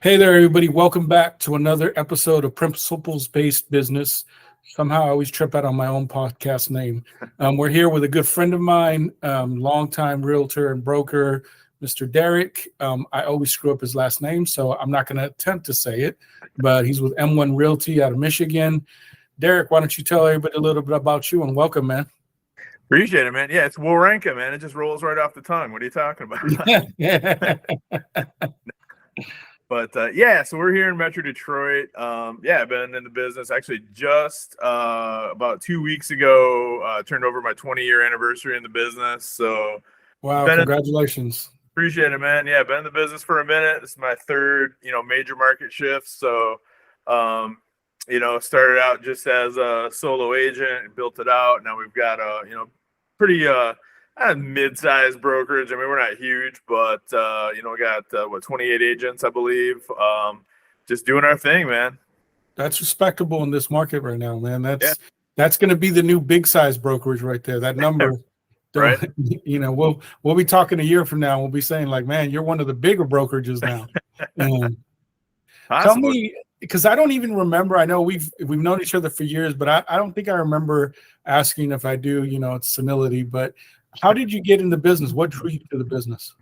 Hey there, everybody. Welcome back to another episode of Principles Based Business. Somehow I always trip out on my own podcast name. We're here with a good friend of mine, longtime realtor and broker, Mr. Derek. I always screw up his last name, so I'm not going to attempt to say it, but he's with M1 Realty out of Michigan. Derek, why don't you tell everybody a little bit about you and welcome, man. Appreciate it, man. Yeah, it's Werenka, man. It just rolls right off the tongue. What are you talking about? But so we're here in Metro Detroit. I've been in the business actually just about 2 weeks ago. Turned over my 20-year anniversary in the business. So, wow, congratulations. Appreciate it, man. Yeah, been in the business for a minute. This is my third, major market shift. So, started out just as a solo agent and built it out. Now we've got a, pretty mid-sized brokerage. I mean, we're not huge, but we got 28 agents, I believe. Just doing our thing, man. That's respectable in this market right now, man. That's going to be the new big size brokerage right there. That number, right? We'll be talking a year from now. We'll be saying like, man, you're one of the bigger brokerages now. Tell me, because I don't even remember. I know we've known each other for years, but I don't think I remember asking if I do. It's senility, but. How did you get into business? What drew you to the business?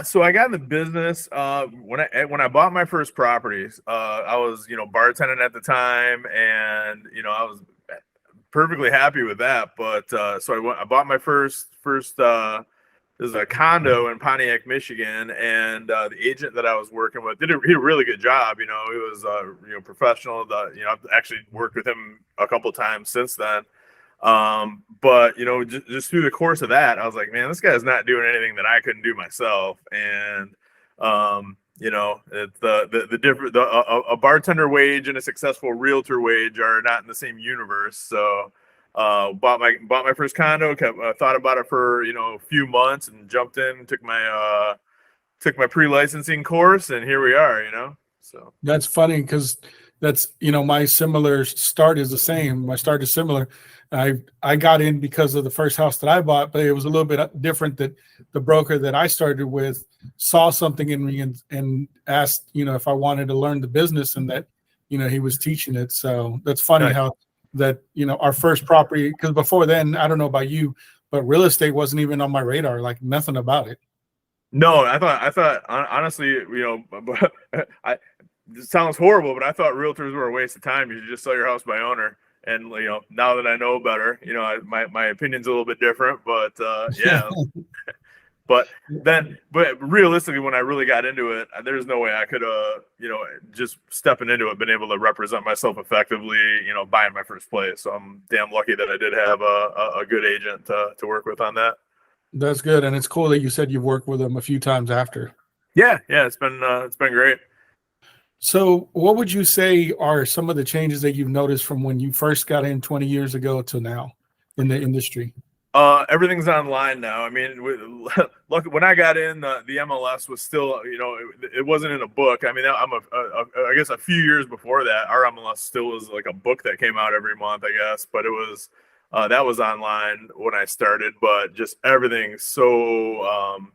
So I got in the business when I bought my first properties. I was bartending at the time, and I was perfectly happy with that. But so I bought my first this is a condo in Pontiac, Michigan, and the agent that I was working with did a really good job. He was professional. I've actually worked with him a couple times since then. But just through the course of that, I was like, man, this guy's not doing anything that I couldn't do myself. And it's the different a bartender wage and a successful realtor wage are not in the same universe. So bought my first condo, thought about it for a few months, and jumped in, took my pre-licensing course, and here we are. So that's funny because that's my similar start is the same. My start is similar. I got in because of the first house that I bought, but it was a little bit different. That the broker that I started with saw something in me and asked, if I wanted to learn the business, and that, he was teaching it. So that's funny nice. How that, our first property, because before then, I don't know about you, but real estate wasn't even on my radar, like nothing about it. No, I thought honestly, it sounds horrible, but I thought realtors were a waste of time. You should just sell your house by owner. And now that I know better, my opinion's a little bit different, but but realistically, when I really got into it, there's no way I could just stepping into it, been able to represent myself effectively, buying my first place. So I'm damn lucky that I did have a good agent to work with on that. That's good, and it's cool that you said you've worked with them a few times after. Yeah, it's been great. So what would you say are some of the changes that you've noticed from when you first got in 20 years ago to now in the industry? Everything's online now. I mean, look, when I got in, the MLS was still, it wasn't in a book. I mean, I guess a few years before that, our MLS still was like a book that came out every month, I guess. But it was that was online when I started. But just everything's so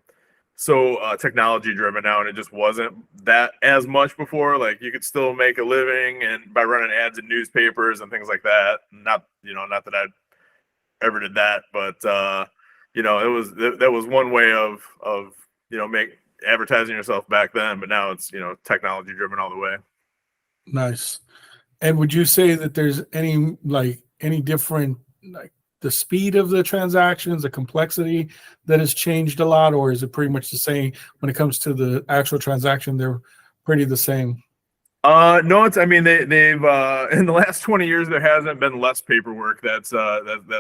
technology driven now, and it just wasn't that as much before. Like you could still make a living and by running ads in newspapers and things like that. Not that I ever did that, but that was one way of make advertising yourself back then. But now it's technology driven all the way. Nice. And would you say that there's any different, like the speed of the transactions, the complexity that has changed a lot, or is it pretty much the same when it comes to the actual transaction? They're pretty the same. No, they've in the last 20 years there hasn't been less paperwork that's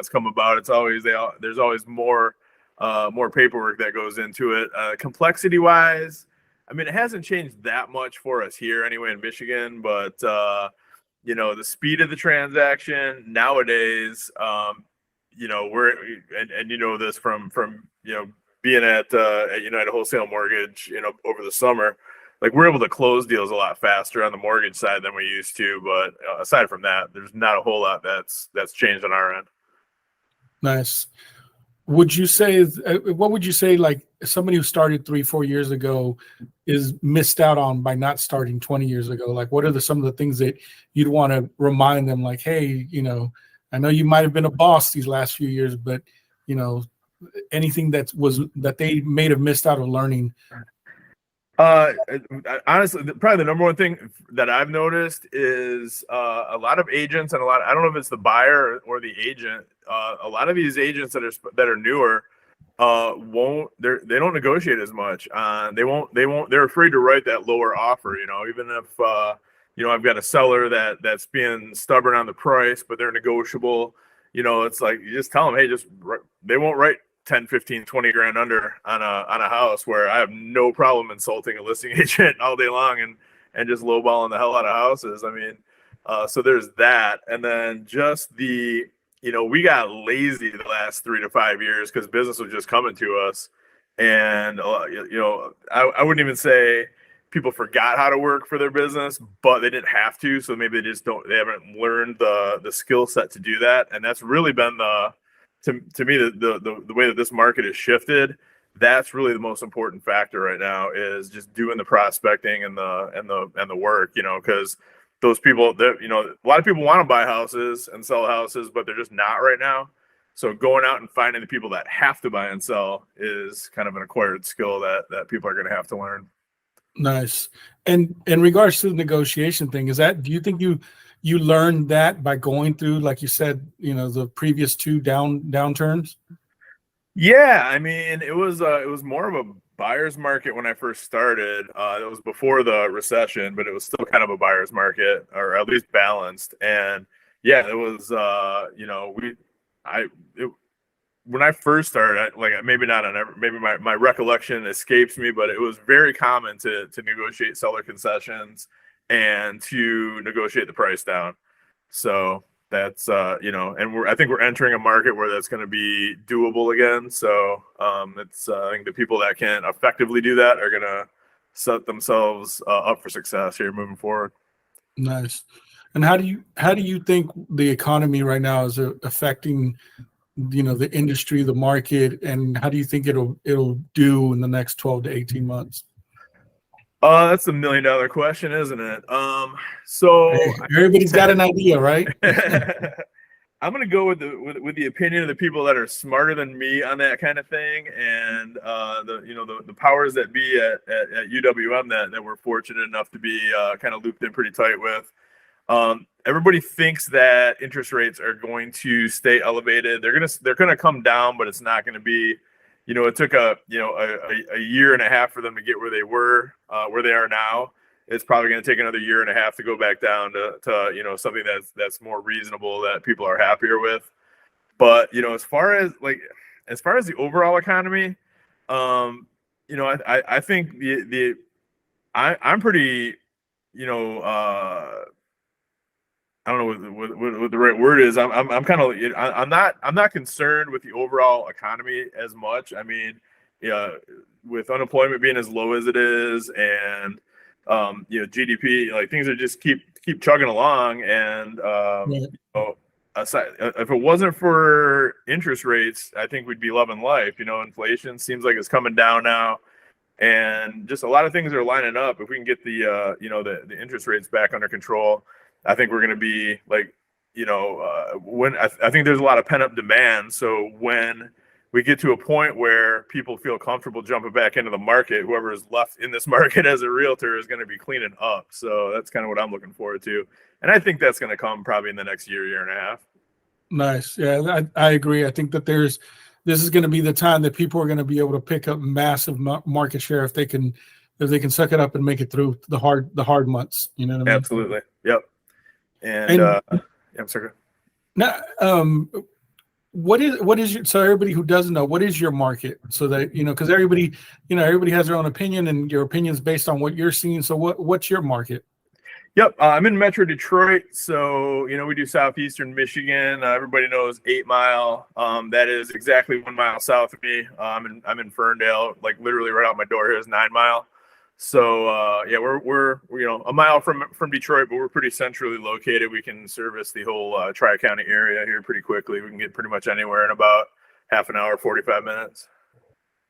come about. It's always there's always more paperwork that goes into it. Complexity wise, I mean, it hasn't changed that much for us here anyway in Michigan, but the speed of the transaction nowadays, we're and this from being at United Wholesale Mortgage, over the summer. Like we're able to close deals a lot faster on the mortgage side than we used to, but aside from that, there's not a whole lot that's changed on our end. Nice. would you say, what would you say, like somebody who started 3-4 years ago is missed out on by not starting 20 years ago? Like, what are some of the things that you'd want to remind them? Like, hey, I know you might have been a boss these last few years, but you know, anything that they may have missed out of learning. Honestly, probably the number one thing that I've noticed is a lot of agents and I don't know if it's the buyer or the agent. A lot of these agents that are newer they don't negotiate as much. They're afraid to write that lower offer. Even if I've got a seller that's being stubborn on the price, but they're negotiable. It's like you just tell them, hey, they won't write 10, 15, 20 grand under on a house, where I have no problem insulting a listing agent all day long and just lowballing the hell out of houses. I mean, so there's that. And then just we got lazy the last 3 to 5 years because business was just coming to us. And, I wouldn't even say people forgot how to work for their business, but they didn't have to. So maybe they haven't learned the skill set to do that. And that's really been to me, the way that this market has shifted. That's really the most important factor right now, is just doing the prospecting and the work, because those people that, a lot of people want to buy houses and sell houses, but they're just not right now. So going out and finding the people that have to buy and sell is kind of an acquired skill that people are going to have to learn. Nice. And in regards to the negotiation thing, do you think you learned that by going through, like you said, the previous 2 downturns? Yeah, I mean, it was more of a buyer's market when I first started. It was before the recession, but it was still kind of a buyer's market, or at least balanced. And yeah, it was when I first started, maybe not on maybe my recollection escapes me, but it was very common to negotiate seller concessions and to negotiate the price down. So that's and I think we're entering a market where that's going to be doable again. So I think the people that can effectively do that are going to set themselves up for success here moving forward. Nice. And how do you think the economy right now is affecting the industry, the market, and how do you think it'll do in the next 12 to 18 months? That's $1 million question, isn't it? So everybody's got an idea, right? I'm gonna go with the opinion of the people that are smarter than me on that kind of thing, and the powers that be at UWM that we're fortunate enough to be kind of looped in pretty tight with. Everybody thinks that interest rates are going to stay elevated. They're gonna come down, but it's not gonna be. It took a year and a half for them to get where they are now. It's probably going to take another year and a half to go back down to something that's more reasonable, that people are happier with. But as far as the overall economy, I think I'm pretty I don't know what the right word is. I'm kind of I'm not concerned with the overall economy as much. I mean, with unemployment being as low as it is, and GDP, like, things are just keep chugging along. And aside, if it wasn't for interest rates, I think we'd be loving life. Inflation seems like it's coming down now, and just a lot of things are lining up. If we can get the interest rates back under control, I think we're going to be when I think there's a lot of pent up demand. So when we get to a point where people feel comfortable jumping back into the market, whoever is left in this market as a realtor is going to be cleaning up. So that's kind of what I'm looking forward to. And I think that's going to come probably in the next year and a half. Nice. Yeah, I agree. I think that this is going to be the time that people are going to be able to pick up massive market share if they can suck it up and make it through the hard months. You know what I mean? Absolutely. Yep. And I'm sorry. Now, what is your, so everybody who doesn't know, what is your market? So that, because everybody has their own opinion, and your opinion is based on what you're seeing. So what's your market? Yep. I'm in Metro Detroit. So, we do southeastern Michigan. Everybody knows 8 Mile. That is exactly 1 mile south of me. I'm in Ferndale, like literally right out my door here is 9 Mile. So we're a mile from Detroit, but we're pretty centrally located. We can service the whole Tri-County area here pretty quickly. We can get pretty much anywhere in about half an hour, 45 minutes.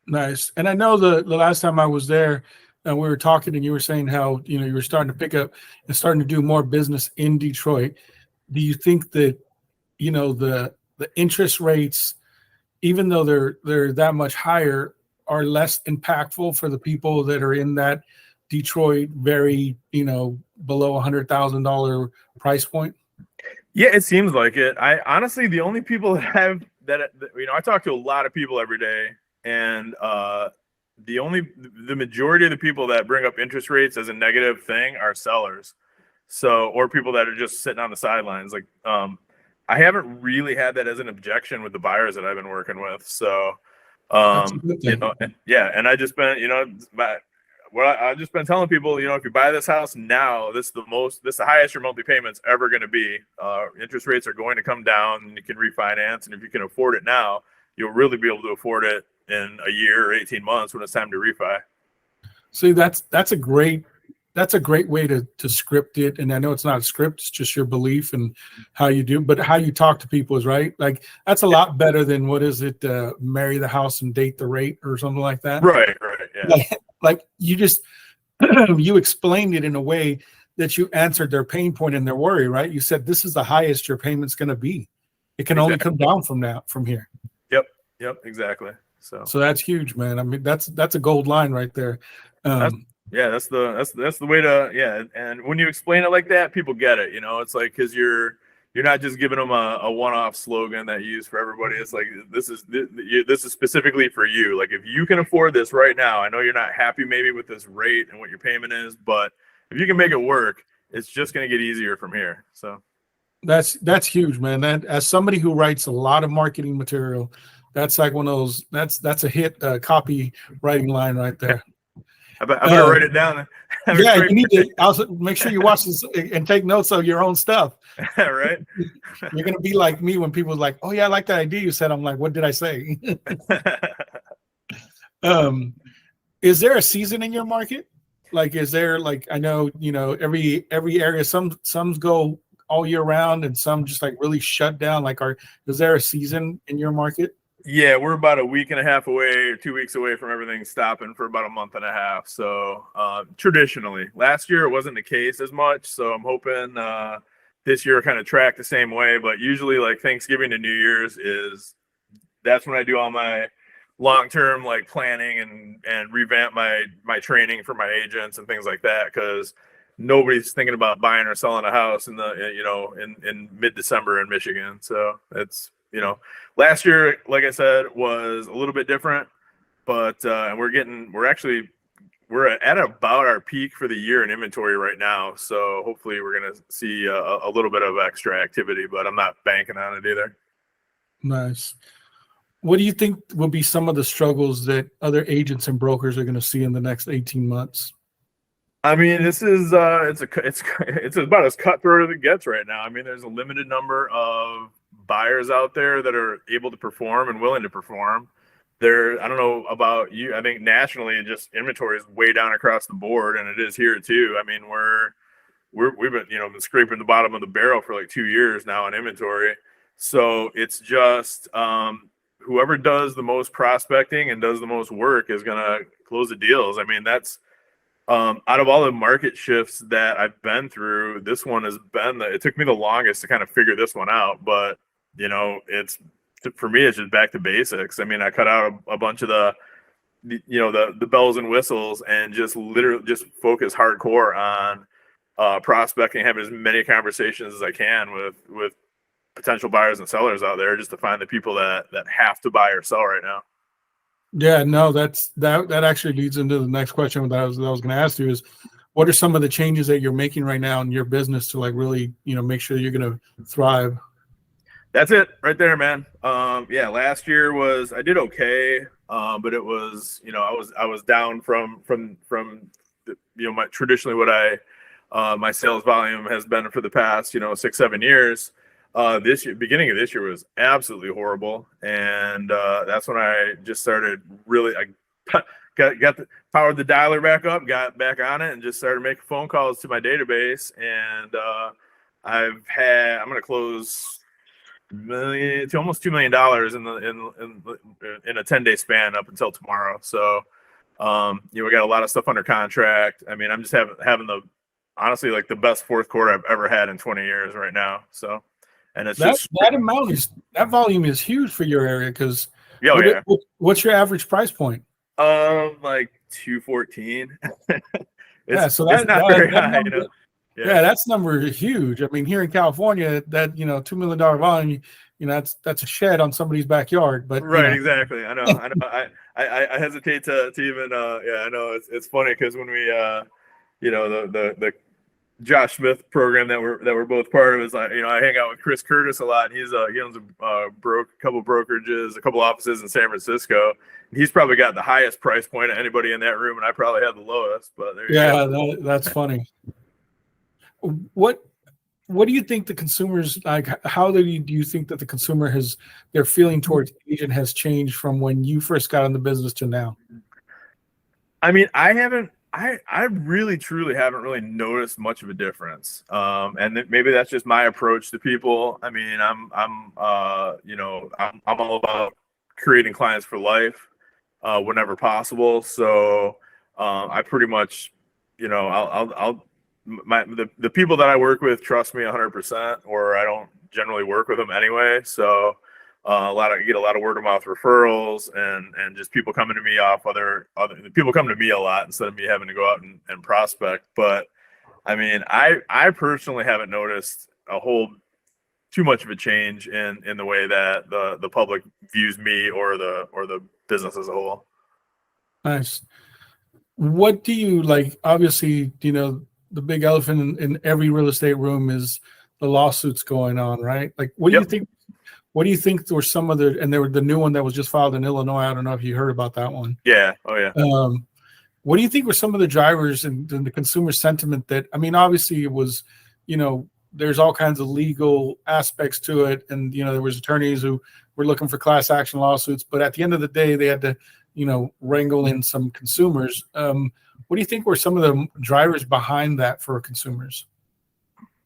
Nice. And I know the last time I was there, we were talking, and you were saying how you were starting to pick up and starting to do more business in Detroit. Do you think that the interest rates, even though they're that much higher, are less impactful for the people that are in that Detroit very below $100,000 price point? Yeah, it seems like it. I honestly, the only people that I talk to a lot of people every day, and the majority of the people that bring up interest rates as a negative thing are sellers. So, or people that are just sitting on the sidelines. Like, I haven't really had that as an objection with the buyers that I've been working with. So, That's a good thing. yeah, and I just been, I've just been telling people, if you buy this house now, this is the highest your monthly payment's ever going to be. Interest rates are going to come down, and you can refinance, and if you can afford it now, you'll really be able to afford it in a year or 18 months when it's time to refi. See, that's a great way to script it. And I know it's not a script, it's just your belief and how you do, but how you talk to people is right. Like, that's a lot better than what is it, marry the house and date the rate or something like that. Right. Yeah. Like you just you explained it in a way that you answered their pain point and their worry, right? You said this is the highest your payment's going to be. It can only come down from here. Yep, exactly. So that's huge, man. I mean, that's a gold line right there. That's the way to, and when you explain it like that, people get it. It's like, because you're not just giving them a one-off slogan that you use for everybody. It's like, this is specifically for you. Like, if you can afford this right now, I know you're not happy maybe with this rate and what your payment is, but if you can make it work, it's just going to get easier from here. So that's huge, man. That, as somebody who writes a lot of marketing material, that's like one of those. That's a hit copywriting line right there. I better write it down. Yeah, you need to also make sure you watch this and take notes of your own stuff. Right. You're gonna be like me when people are like, "Oh yeah, I like that idea you said." I'm like, "What did I say?" Is there a season in your market? Like, is there, like, I know every area. Some go all year round, and some just like really shut down. Like, is there a season in your market? Yeah, we're about a week and a half away, or 2 weeks away from everything stopping for about a month and a half. So traditionally, last year it wasn't the case as much. So I'm hoping this year kind of track the same way. But usually, like, Thanksgiving to New Year's that's when I do all my long-term, like, planning and revamp my training for my agents and things like that, because nobody's thinking about buying or selling a house in mid-December in Michigan. So it's, last year, like I said, was a little bit different, but and we're at about our peak for the year in inventory right now. So hopefully we're going to see a little bit of extra activity, but I'm not banking on it either. Nice. What do you think will be some of the struggles that other agents and brokers are going to see in the next 18 months? I mean, this is it's about as cutthroat as it gets right now. I mean, there's a limited number of buyers out there that are able to perform and willing to perform. I don't know about you, I think nationally, just inventory is way down across the board, and it is here too. I mean, we've been scraping the bottom of the barrel for like 2 years now in inventory. So it's just whoever does the most prospecting and does the most work is gonna close the deals. I mean, that's out of all the market shifts that I've been through, this one has been it took me the longest to kind of figure this one out. But for me, it's just back to basics. I mean, I cut out a bunch of the bells and whistles and just literally just focus hardcore on prospecting, having as many conversations as I can with potential buyers and sellers out there, just to find the people that have to buy or sell right now. Yeah, no, that actually leads into the next question that I was going to ask you is, what are some of the changes that you're making right now in your business to, like, really, make sure you're going to thrive? That's it right there, man. Last year I did okay, but it was, I was down from my traditionally what my sales volume has been for the past 6-7 years. This year, beginning of this year, was absolutely horrible, and that's when I just started really. I powered the dialer back up, got back on it, and just started making phone calls to my database. And I'm going to close million to almost $2 million in a 10-day span up until tomorrow. So, we got a lot of stuff under contract. I mean, I'm just having the honestly like the best fourth quarter I've ever had in 20 years right now. So, and it's just that volume is huge for your area because what's your average price point? Like 214. So it's not very high, number, that's number huge. I mean, here in California, that $2 million volume, that's a shed on somebody's backyard. But exactly. I know. I hesitate to even. I know it's funny because when we the Josh Smith program that we're both part of is like, I hang out with Chris Curtis a lot. And he owns a couple brokerages, a couple offices in San Francisco. He's probably got the highest price point of anybody in that room, and I probably have the lowest. But there you go. That's funny. What do you think the consumers like? How do you think that the consumer their feeling towards agent has changed from when you first got in the business to now? I mean, I really truly haven't really noticed much of a difference. And maybe that's just my approach to people. I mean, I'm all about creating clients for life, whenever possible. So, I pretty much, the people that I work with trust me 100%, or I don't generally work with them anyway. So, you get a lot of word of mouth referrals and just people coming to me off other people come to me a lot instead of me having to go out and prospect. But I mean, I personally haven't noticed too much of a change in the way that the public views me or the business as a whole. Nice. What do you like? Obviously, the big elephant in every real estate room is the lawsuits going on, right? Like, what do you think? What do you think were some of the, and there were the new one that was just filed in Illinois. I don't know if you heard about that one. Yeah. Oh yeah. What do you think were some of the drivers and the consumer sentiment that, I mean, obviously it was, there's all kinds of legal aspects to it. And, there was attorneys who were looking for class action lawsuits, but at the end of the day, they had to, wrangle in some consumers. What do you think were some of the drivers behind that for consumers?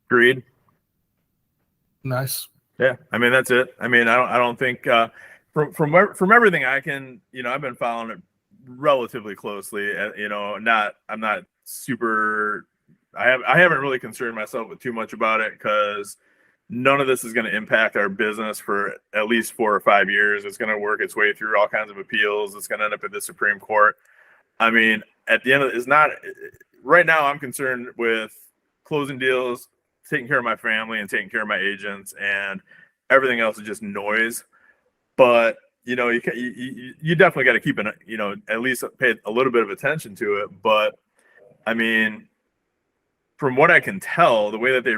Greed. Nice. Yeah, I mean that's it. I mean, I don't think from everything I can, I've been following it relatively closely. I'm not super. I haven't really concerned myself with too much about it because none of this is going to impact our business for at least 4 or 5 years. It's going to work its way through all kinds of appeals. It's going to end up at the Supreme Court. I mean, at the end of it, it's not right now. I'm concerned with closing deals, taking care of my family, and taking care of my agents, and everything else is just noise. But you definitely got to keep at least pay a little bit of attention to it. But I mean, from what I can tell, the way that they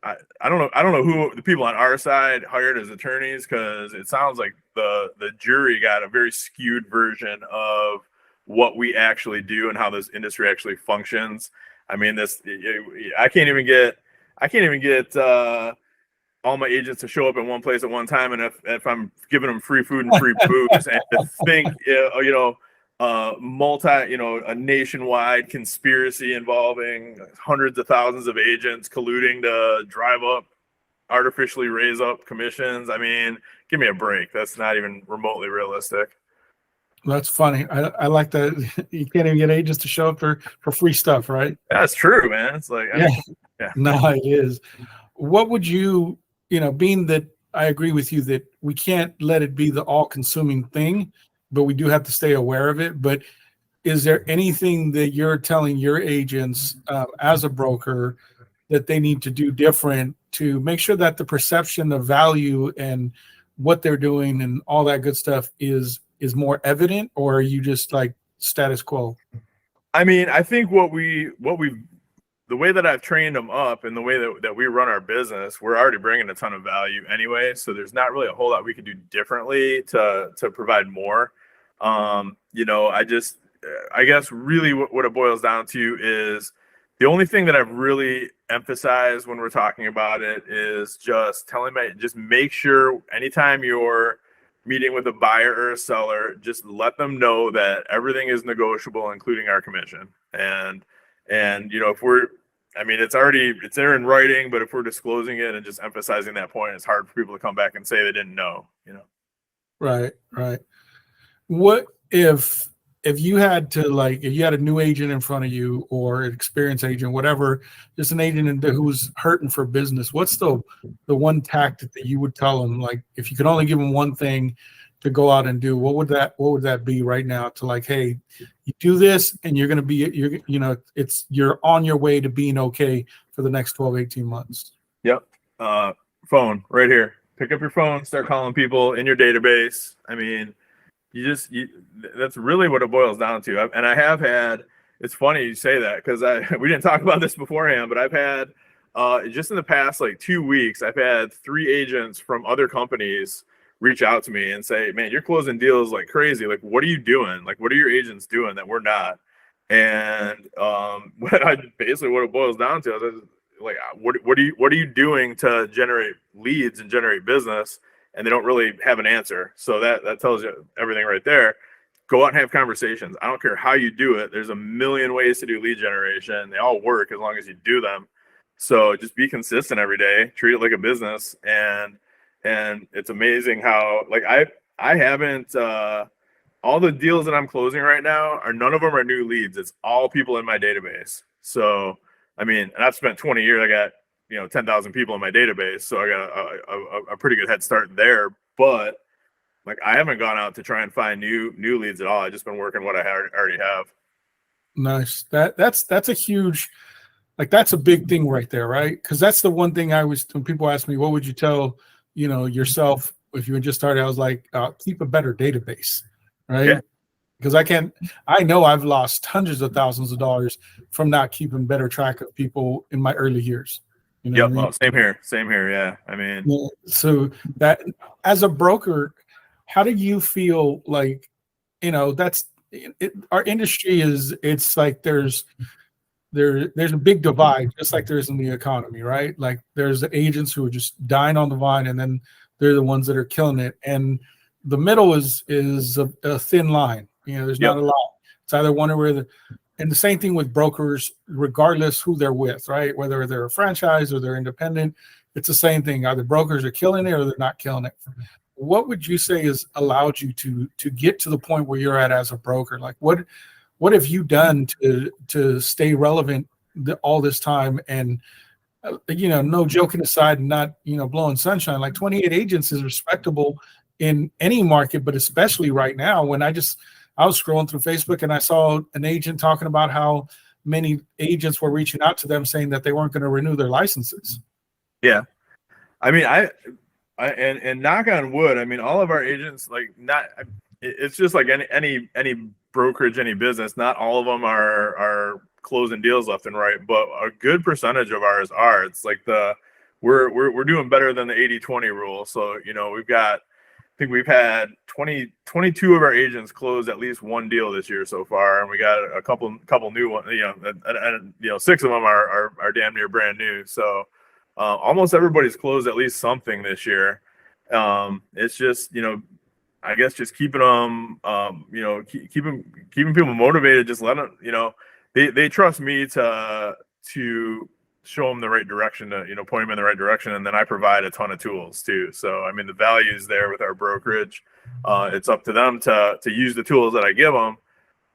I don't know who the people on our side hired as attorneys, because it sounds like the jury got a very skewed version of what we actually do and how this industry actually functions. I mean, I can't even get all my agents to show up in one place at one time, and if I'm giving them free food and free booze, and to think a nationwide conspiracy involving hundreds of thousands of agents colluding to drive up, artificially raise up commissions. I mean, give me a break. That's not even remotely realistic. That's funny. I like that. You can't even get agents to show up for free stuff, right? That's true, man. It's like, No, it is. What would you, being that I agree with you that we can't let it be the all-consuming thing, but we do have to stay aware of it. But is there anything that you're telling your agents as a broker that they need to do different to make sure that the perception of value and what they're doing and all that good stuff is more evident, or are you just like status quo? I mean, I think the way that I've trained them up and the way that we run our business, we're already bringing a ton of value anyway. So there's not really a whole lot we can do differently to provide more. I guess really what it boils down to is the only thing that I've really emphasized when we're talking about it is just just make sure anytime you're meeting with a buyer or a seller, just let them know that everything is negotiable, including our commission. And if I mean, it's there in writing, but if we're disclosing it and just emphasizing that point, it's hard for people to come back and say they didn't know, you know? Right, right. What if you had to, like, if you had a new agent in front of you or an experienced agent, whatever, just an agent who's hurting for business, what's the one tactic that you would tell them? Like, if you could only give them one thing to go out and do, what would that be right now? To, like, hey, you do this and you're going to be, you're on your way to being okay for the next 12, 18 months. Yep. Phone right here. Pick up your phone, start calling people in your database. I mean, that's really what it boils down to. And I have had, it's funny you say that, because we didn't talk about this beforehand, but I've had just in the past like 2 weeks, I've had 3 agents from other companies reach out to me and say, man, you're closing deals like crazy. Like, what are you doing? Like, what are your agents doing that we're not? And what it boils down to is like, what are you doing to generate leads and generate business? And they don't really have an answer. So that tells you everything right there. Go out and have conversations. I don't care how you do it. There's a million ways to do lead generation. They all work as long as you do them. So just be consistent every day, treat it like a business. And it's amazing how, like, I haven't, all the deals that I'm closing right now none of them are new leads. It's all people in my database. So, I mean, and I've spent 20 years, I got, 10,000 people in my database. So I got a pretty good head start there, but like, I haven't gone out to try and find new leads at all. I've just been working what I already have. Nice. That's a huge, like, that's a big thing right there, right? Because that's the one thing when people ask me, what would you tell, yourself if you had just started? I was like, keep a better database, right? Yeah. Because I know I've lost hundreds of thousands of dollars from not keeping better track of people in my early years. Yep. Well, same here. Yeah. I mean, so that, as a broker, how do you feel like, that's our industry it's like there's a big divide, just like there is in the economy, right? Like, there's the agents who are just dying on the vine, and then they're the ones that are killing it. And the middle is a thin line. There's not a lot. It's either one or the, and the same thing with brokers, regardless who they're with, right? Whether they're a franchise or they're independent, it's the same thing. Either brokers are killing it or they're not killing it. What would you say has allowed you to get to the point where you're at as a broker? Like, what have you done to stay relevant all this time? And no joking aside, and not blowing sunshine, like 28 agents is respectable in any market, but especially right now, when I was scrolling through Facebook and I saw an agent talking about how many agents were reaching out to them saying that they weren't going to renew their licenses. Yeah. I mean, and knock on wood, I mean, all of our agents, like, it's just like any brokerage, any business, not all of them are closing deals left and right, but a good percentage of ours are. It's like we're doing better than the 80-20 rule. So, I think we've had 22 of our agents close at least one deal this year so far, and we got a couple new ones. And 6 of them are damn near brand new. So almost everybody's closed at least something this year. It's just I guess just keeping them keeping people motivated. Just let them they trust me to show them the right direction, to point them in the right direction, and then I provide a ton of tools too. So I mean, the value is there with our brokerage. It's up to them to use the tools that I give them,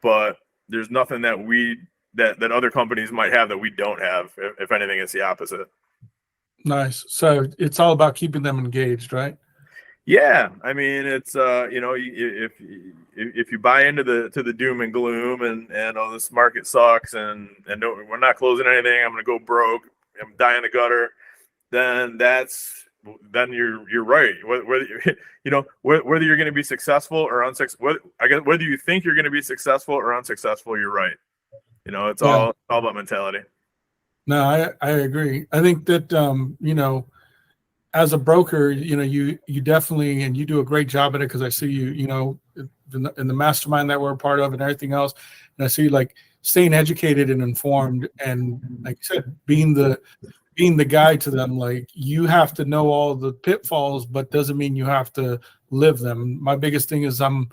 but there's nothing that other companies might have that we don't have. If anything, it's the opposite. Nice. So it's all about keeping them engaged, right? Yeah, I mean, it's if you buy into the doom and gloom and oh, this market sucks and we're not closing anything, I'm gonna go broke, I'm dying in the gutter, then you're right. Whether you're going to be successful or unsuccessful, whether you think you're going to be successful or unsuccessful, you're right. It's all about mentality. No, I agree. I think that as a broker, you definitely, and you do a great job at it, because I see you, in the mastermind that we're a part of and everything else, and I see you, like, staying educated and informed, and, like you said, being the guide to them. Like, you have to know all the pitfalls, but doesn't mean you have to live them. My biggest thing is I'm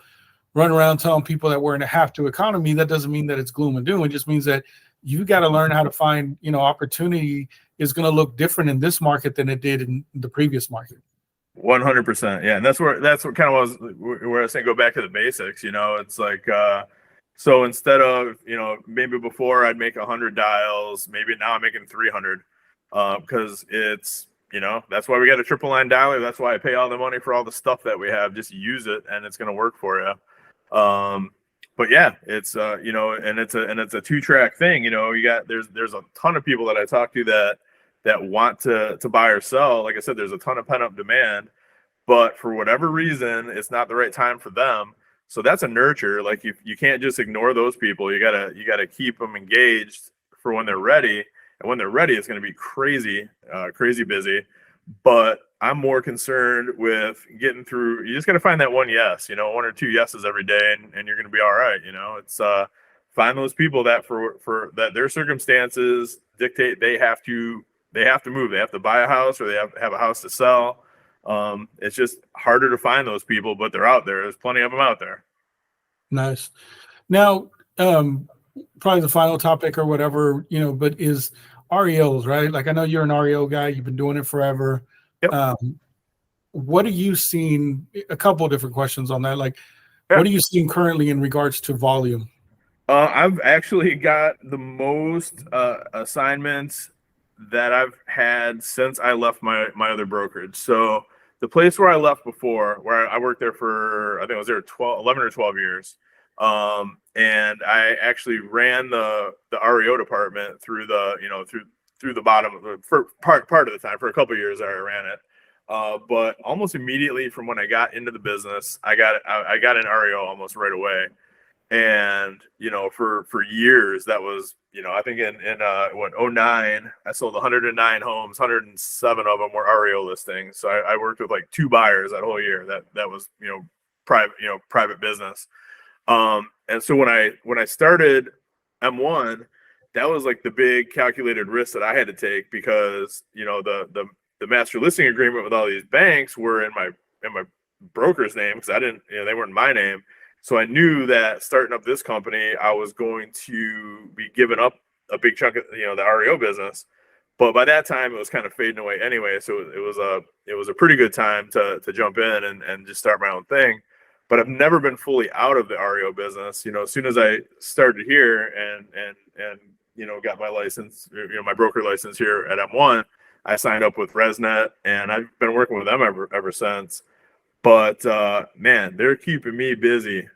running around telling people that we're in a have to economy. That doesn't mean that it's gloom and doom. It just means that you got to learn how to find, opportunity is going to look different in this market than it did in the previous market. 100%. Yeah. And that's what kind of was where I was saying, go back to the basics, it's like, so instead of, maybe before I'd make 100 dials, maybe now I'm making 300, because it's, that's why we got a triple line dialer. That's why I pay all the money for all the stuff that we have. Just use it and it's going to work for you. But yeah, it's, and it's a 2-track thing. There's a ton of people that I talk to that want to buy or sell. Like I said, there's a ton of pent up demand, but for whatever reason, it's not the right time for them. So that's a nurture. Like you can't just ignore those people. You gotta keep them engaged for when they're ready. And when they're ready, it's going to be crazy busy. But I'm more concerned with getting through. You just got to find that one yes, 1 or 2 yeses every day, and you're going to be all right. It's find those people that for that their circumstances dictate they have to move. They have to buy a house or they have a house to sell. It's just harder to find those people, but they're out there. There's plenty of them out there. Nice. Now, probably the final topic or whatever, but is REOs, right? Like, I know you're an REO guy. You've been doing it forever. Yep. What are you seeing? A couple of different questions on that. Like, yeah. What are you seeing currently in regards to volume? I've actually got the most assignments that I've had since I left my other brokerage. So the place where I left before, where I worked there for, I think I was there 11 or 12 years. And I actually ran the REO department through the, through the bottom for part of the time. For a couple of years I ran it. But almost immediately from when I got into the business, I got an REO almost right away. And, for years that was, I think in 2009, I sold 109 homes, 107 of them were REO listings. So I worked with like 2 buyers that whole year. That was, private business. And so when I started M1, that was like the big calculated risk that I had to take because, the master listing agreement with all these banks were in my broker's name because I didn't, they weren't in my name. So I knew that starting up this company, I was going to be giving up a big chunk of, the REO business. But by that time, it was kind of fading away anyway. So it was a pretty good time to jump in and just start my own thing. But I've never been fully out of the REO business. As soon as I started here and got my license, my broker license here at M1, I signed up with ResNet, and I've been working with them ever since. But man, they're keeping me busy.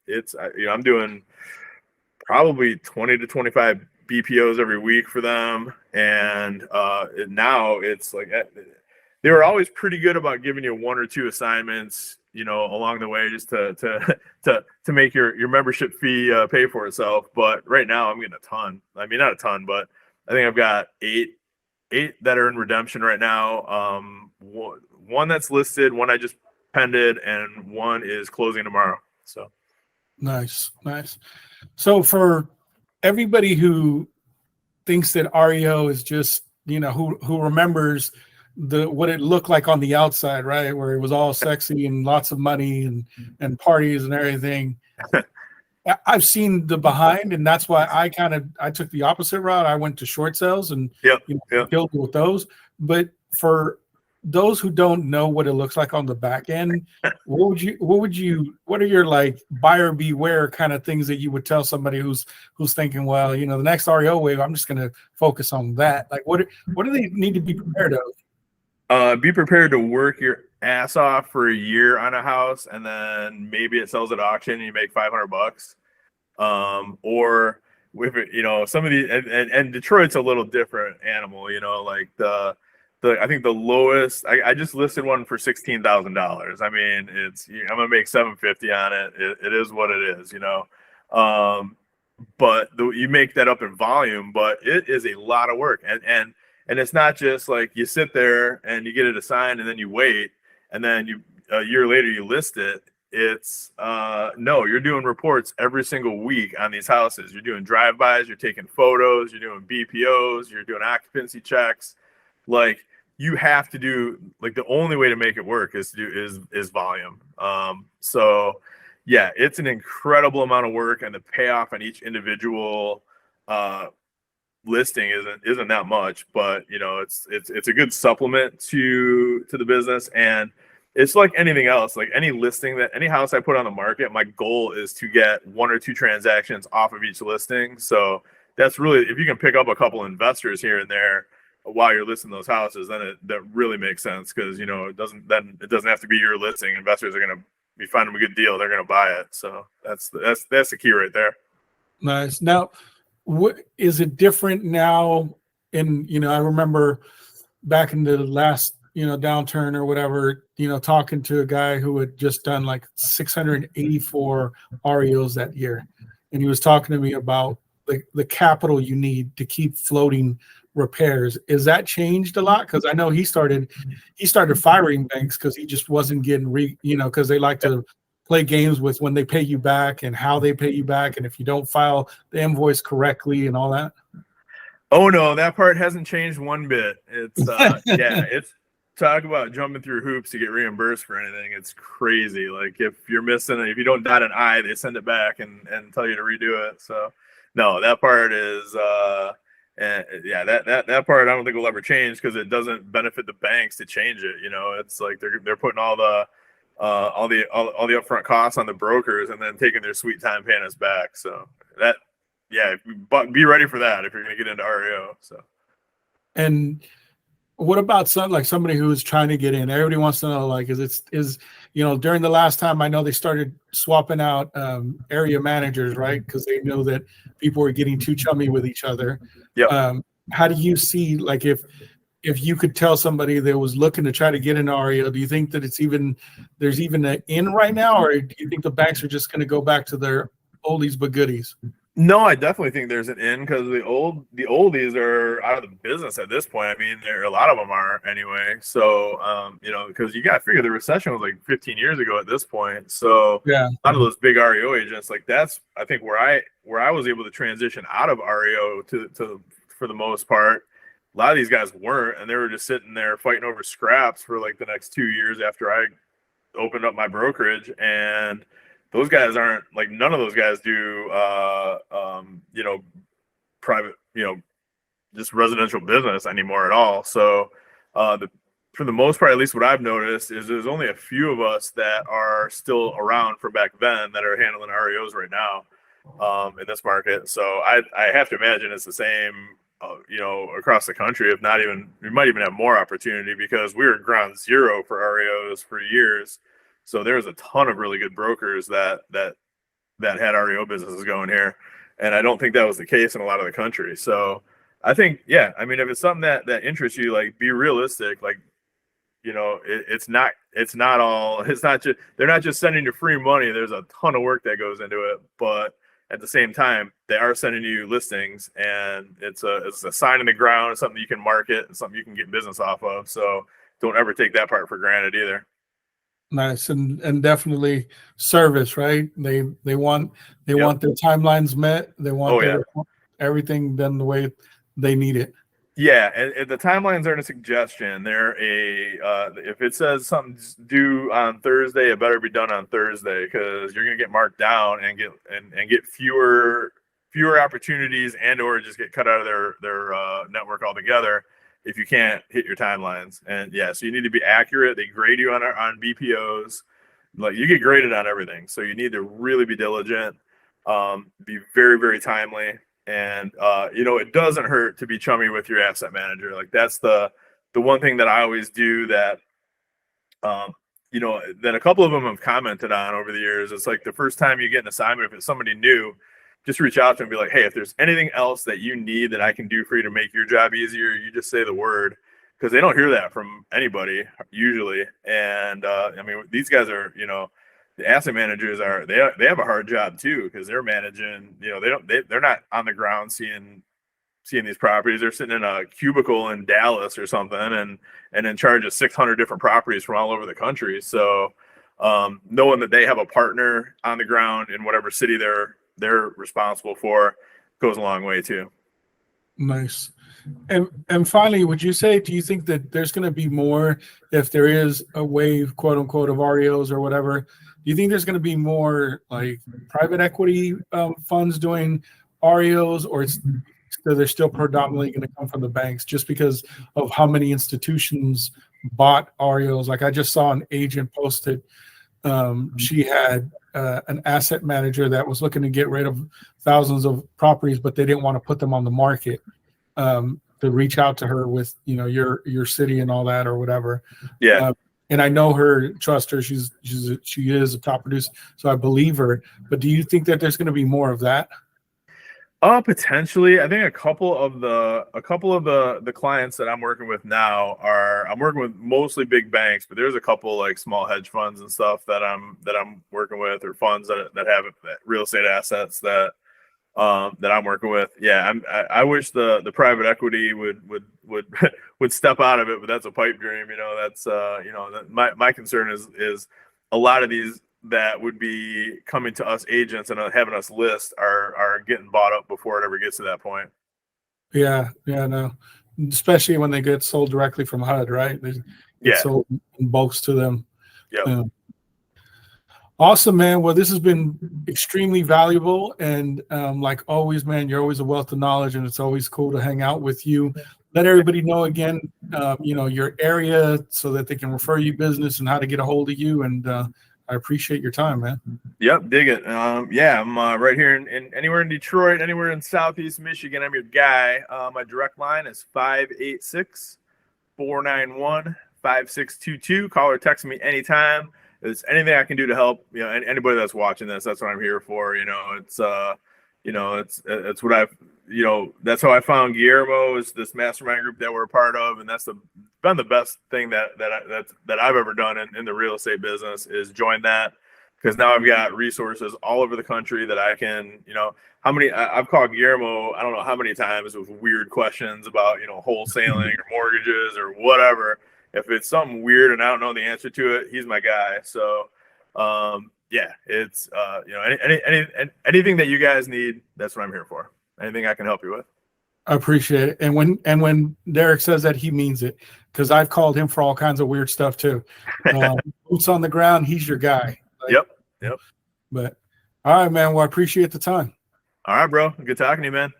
It's I'm doing probably 20 to 25 BPOs every week for them, and now it's like they were always pretty good about giving you 1 or 2 assignments, along the way, just to make your membership fee pay for itself. But right now, I'm getting a ton. I mean, not a ton, but I think I've got eight that are in redemption right now. One that's listed, one I just pended, and one is closing tomorrow. So nice. So for everybody who thinks that REO is just, who remembers what it looked like on the outside, right, where it was all sexy and lots of money and parties and everything. I've seen the behind, and that's why I took the opposite route. I went to short sales and killed with those. But for those who don't know what it looks like on the back end, what are your like buyer beware kind of things that you would tell somebody who's thinking, well, the next REO wave, I'm just going to focus on that. Like, what do they need to be prepared of? Be prepared to work your ass off for a year on a house, and then maybe it sells at auction and you make $500. Or with it, some of these, and Detroit's a little different animal, like I think the lowest, I just listed one for $16,000. I mean, I'm gonna make $750 on it. It is what it is, but you make that up in volume, but it is a lot of work. And it's not just like you sit there and you get it assigned and then you wait and then a year later you list it. It's no, you're doing reports every single week on these houses. You're doing drive-bys, you're taking photos, you're doing BPOs, you're doing occupancy checks. Like, you have to do, like, the only way to make it work is volume. So yeah, it's an incredible amount of work, and the payoff on each individual listing isn't that much, but it's a good supplement to the business. And it's like anything else, like any listing, that any house I put on the market, my goal is to get 1 or 2 transactions off of each listing. So that's really, if you can pick up a couple investors here and there while you're listing those houses, then that really makes sense, because it doesn't have to be your listing. Investors are going to be finding a good deal, they're going to buy it. So that's the key right there. Nice. Now, what is it different now? I remember back in the last downturn or whatever, talking to a guy who had just done like 684 REOs that year, and he was talking to me about the capital you need to keep floating repairs. Is that changed a lot? Because I know he started firing banks because he just wasn't getting because they like to play games with when they pay you back and how they pay you back, and if you don't file the invoice correctly and all that. Oh no, that part hasn't changed one bit. It's it's talk about jumping through hoops to get reimbursed for anything. It's crazy. Like if you don't dot an I, they send it back and tell you to redo it. So no, that part is that part I don't think will ever change, because it doesn't benefit the banks to change it. It's like they're putting all the upfront costs on the brokers and then taking their sweet time paying us back. So but be ready for that if you're going to get into REO. So, and what about somebody who's trying to get in? Everybody wants to know, like, is during the last time, I know they started swapping out area managers, right? Because they know that people were getting too chummy with each other. Yeah. How do you see, like, if you could tell somebody that was looking to try to get an REO, do you think that there's even an in right now, or do you think the banks are just going to go back to their oldies but goodies? No, I definitely think there's an in, because the oldies are out of the business at this point. I mean, a lot of them are anyway. So, because you got to figure the recession was like 15 years ago at this point. So yeah, a lot of those big REO agents, like that's, I think, where I was able to transition out of REO to for the most part. A lot of these guys weren't, and they were just sitting there fighting over scraps for like the next 2 years after I opened up my brokerage. And those guys aren't, like, none of those guys do private, just residential business anymore at all. So for the most part, at least what I've noticed, is there's only a few of us that are still around from back then that are handling REOs right now in this market. So I have to imagine it's the same across the country. If not even, we might even have more opportunity, because we were ground zero for REOs for years. So there's a ton of really good brokers that had REO businesses going here, and I don't think that was the case in a lot of the country. So I think, I mean, if it's something that interests you, like, be realistic. Like, it's not just, they're not just sending you free money. There's a ton of work that goes into it, but at the same time, they are sending you listings, and it's a sign in the ground, something you can market, and something you can get business off of. So don't ever take that part for granted either. Nice. And definitely service, right? They want their timelines met. They want everything done the way they need it. Yeah, and the timelines aren't a suggestion. They're if it says something's due on Thursday, it better be done on Thursday, because you're gonna get marked down and get fewer opportunities, or just get cut out of their network altogether if you can't hit your timelines. And so you need to be accurate. They grade you on BPOs, like, you get graded on everything. So you need to really be diligent, be very, very timely. And it doesn't hurt to be chummy with your asset manager. Like, that's the one thing that I always do that that a couple of them have commented on over the years. It's like, the first time you get an assignment, if it's somebody new, just reach out to them and be like, hey, if there's anything else that you need that I can do for you to make your job easier, you just say the word, because they don't hear that from anybody usually. And I mean, these guys are, the asset managers they have a hard job too, because they're managing, they're not on the ground seeing these properties. They're sitting in a cubicle in Dallas or something, and in charge of 600 different properties from all over the country. So knowing that they have a partner on the ground in whatever city they're responsible for goes a long way too. Nice. And finally, do you think that there's going to be more, if there is a wave, quote unquote, of REOs or whatever? Do you think there's going to be more, like, private equity funds doing REOs, or they're still predominantly going to come from the banks just because of how many institutions bought REOs? Like I just saw an agent posted, she had an asset manager that was looking to get rid of thousands of properties, but they didn't want to put them on the market, to reach out to her with, your city and all that or whatever. Yeah. And I know her, trust her. She is a top producer, so I believe her. But do you think that there's going to be more of that? Potentially. I think a couple of the clients that I'm working with now I'm working with mostly big banks, but there's a couple like small hedge funds and stuff that I'm working with, or funds that have real estate assets that I'm working with. Yeah, I wish the private equity would would step out of it, but that's a pipe dream. That's my concern is a lot of these that would be coming to us agents and having us list are getting bought up before it ever gets to that point. Yeah, no, especially when they get sold directly from HUD, right? They get sold in bulks to them. Yeah. Awesome, man. Well, this has been extremely valuable, and like always, man, you're always a wealth of knowledge, and it's always cool to hang out with you. Let everybody know again, your area, so that they can refer you business and how to get a hold of you. And I appreciate your time, man. Yep, dig it. Yeah, I'm right here in anywhere in Detroit, anywhere in Southeast Michigan. I'm your guy. My direct line is 586-491-5622. Call or text me anytime. If there's anything I can do to help, anybody that's watching this, that's what I'm here for. It's what I've, that's how I found Guillermo, is this mastermind group that we're a part of, and that's been the best thing that I've ever done in the real estate business, is join that, because now I've got resources all over the country that I can, I've called Guillermo, I don't know how many times, with weird questions about, wholesaling or mortgages or whatever. If it's something weird and I don't know the answer to it, he's my guy. So, yeah, it's, anything that you guys need, that's what I'm here for. Anything I can help you with. I appreciate it. And when Derek says that, he means it, because I've called him for all kinds of weird stuff too. Boots on the ground, he's your guy. Yep. But all right, man. Well, I appreciate the time. All right, bro. Good talking to you, man.